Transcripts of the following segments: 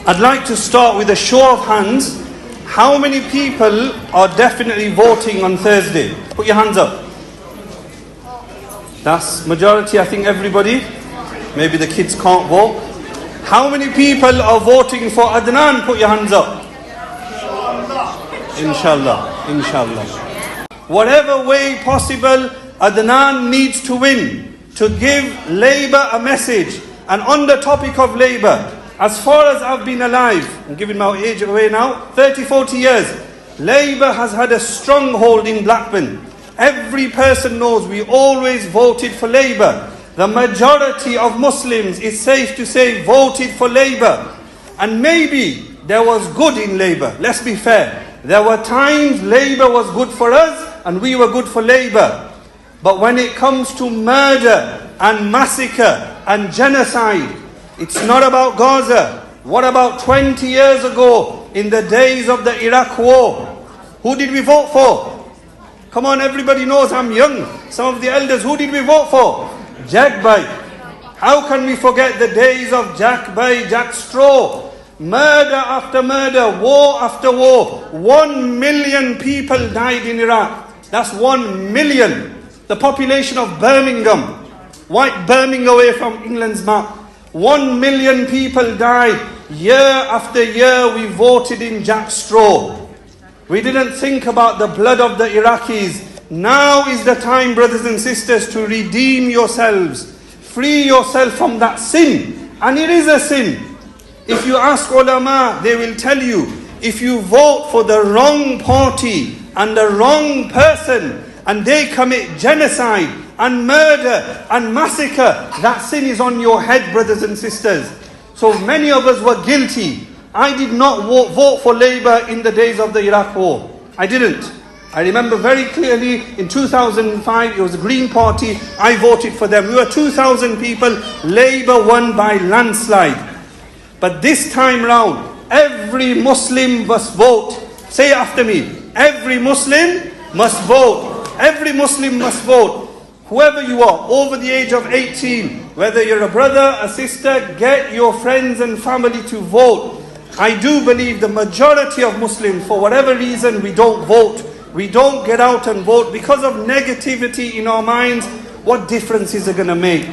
I'd like to start with a show of hands. How many people are definitely voting on Thursday? Put your hands up. That's majority, I think everybody. Maybe the kids can't vote. How many people are voting for Adnan? Put your hands up. Inshallah. Inshallah. Whatever way possible, Adnan needs to win, to give Labour a message. And on the topic of Labour, as far as I've been alive, I'm giving my age away now, 30, 40 years, Labour has had a stronghold in Blackburn. Every person knows we always voted for Labour. The majority of Muslims, it's safe to say, voted for Labour. And maybe there was good in Labour, let's be fair. There were times Labour was good for us and we were good for Labour. But when it comes to murder and massacre and genocide, it's not about Gaza. What about 20 years ago, in the days of the Iraq War? Who did we vote for? Come on, everybody knows I'm young. Some of the elders, who did we vote for? Jack Bay. How can we forget the days of Jack Bay, Jack Straw? Murder after murder, war after war. 1 million people died in Iraq. That's 1 million. The population of Birmingham. Wipe Birmingham away from England's map. 1 million people died. Year after year we voted in Jack Straw. We didn't think about the blood of the Iraqis. Now is the time, brothers and sisters, to redeem yourselves. Free yourself from that sin. And it is a sin. If you ask ulama, they will tell you, if you vote for the wrong party and the wrong person, and they commit genocide and murder and massacre, that sin is on your head, brothers and sisters. So many of us were guilty. I did not vote for Labour in the days of the Iraq War. I didn't. I remember very clearly in 2005, it was the Green Party, I voted for them. We were 2,000 people, Labour won by landslide. But this time round, every Muslim must vote. Say it after me. Every Muslim must vote. Every Muslim must vote. Whoever you are, over the age of 18, whether you're a brother, a sister, get your friends and family to vote. I do believe the majority of Muslims, for whatever reason, we don't vote. We don't get out and vote because of negativity in our minds. What difference is it going to make?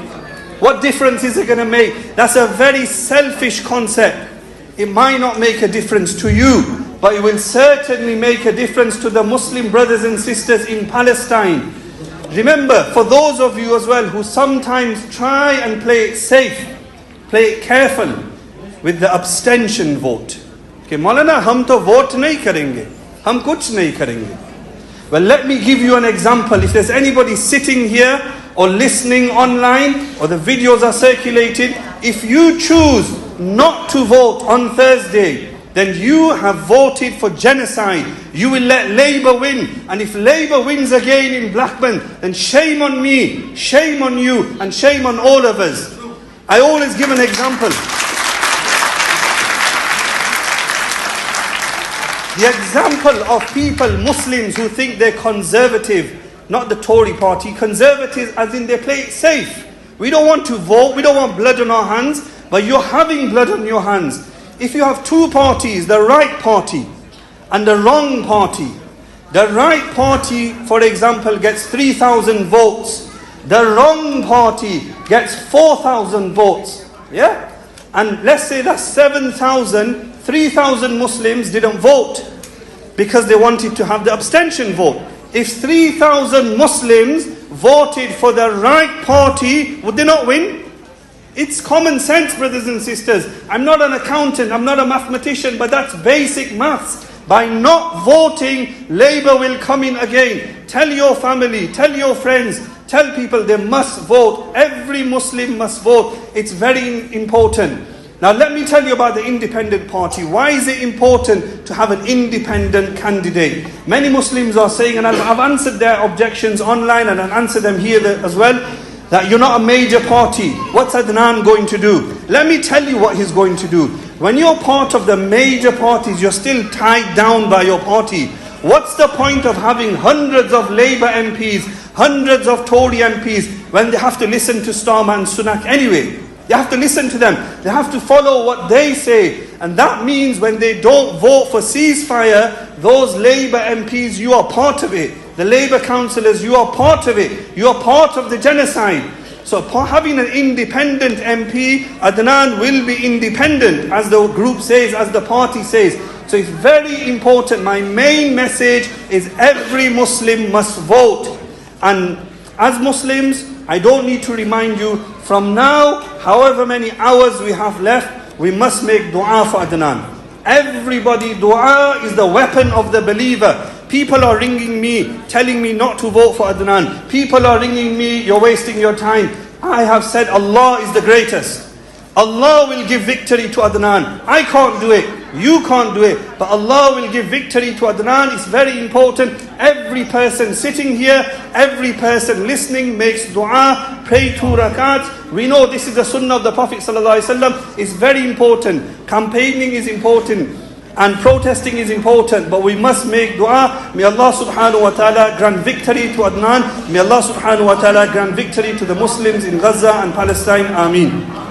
What difference is it going to make? That's a very selfish concept. It might not make a difference to you, but it will certainly make a difference to the Muslim brothers and sisters in Palestine. Remember, for those of you as well who sometimes try and play it safe, play it careful with the abstention vote. Okay, Maulana, hum to vote nahi karenge. Hum kuch nahi karenge. Well, let me give you an example. If there's anybody sitting here or listening online or the videos are circulated, if you choose not to vote on Thursday, then you have voted for genocide. You will let Labour win. And if Labour wins again in Blackburn, then shame on me, shame on you, and shame on all of us. I always give an example. The example of people, Muslims, who think they're conservative, not the Tory party, conservatives as in they play it safe. We don't want to vote, we don't want blood on our hands, but you're having blood on your hands. If you have two parties, the right party and the wrong party, the right party, for example, gets 3,000 votes. The wrong party gets 4,000 votes. Yeah? And let's say that's 7,000, 3,000 Muslims didn't vote because they wanted to have the abstention vote. If 3,000 Muslims voted for the right party, would they not win? It's common sense, brothers and sisters. I'm not an accountant, I'm not a mathematician, but that's basic maths. By not voting, Labour will come in again. Tell your family, tell your friends, tell people they must vote. Every Muslim must vote. It's very important. Now let me tell you about the independent party. Why is it important to have an independent candidate? Many Muslims are saying, and I've answered their objections online and I'll answer them here as well, that you're not a major party. What's Adnan going to do? Let me tell you what he's going to do. When you're part of the major parties, you're still tied down by your party. What's the point of having hundreds of Labour MPs, hundreds of Tory MPs, when they have to listen to Starmer and Sunak anyway? You have to listen to them. They have to follow what they say. And that means when they don't vote for ceasefire, those Labour MPs, you are part of it. The Labour councillors, you are part of it. You are part of the genocide. So having an independent MP, Adnan will be independent, as the group says, as the party says. So it's very important. My main message is every Muslim must vote. And as Muslims, I don't need to remind you, from now, however many hours we have left, we must make dua for Adnan. Everybody, dua is the weapon of the believer. People are ringing me, telling me not to vote for Adnan. People are ringing me, you're wasting your time. I have said Allah is the greatest. Allah will give victory to Adnan. I can't do it. You can't do it. But Allah will give victory to Adnan. It's very important. Every person sitting here, every person listening makes dua, pray 2 rakats. We know this is the sunnah of the Prophet ﷺ. It's very important. Campaigning is important. And protesting is important, but we must make dua. May Allah subhanahu wa ta'ala grant victory to Adnan. May Allah subhanahu wa ta'ala grant victory to the Muslims in Gaza and Palestine. Ameen.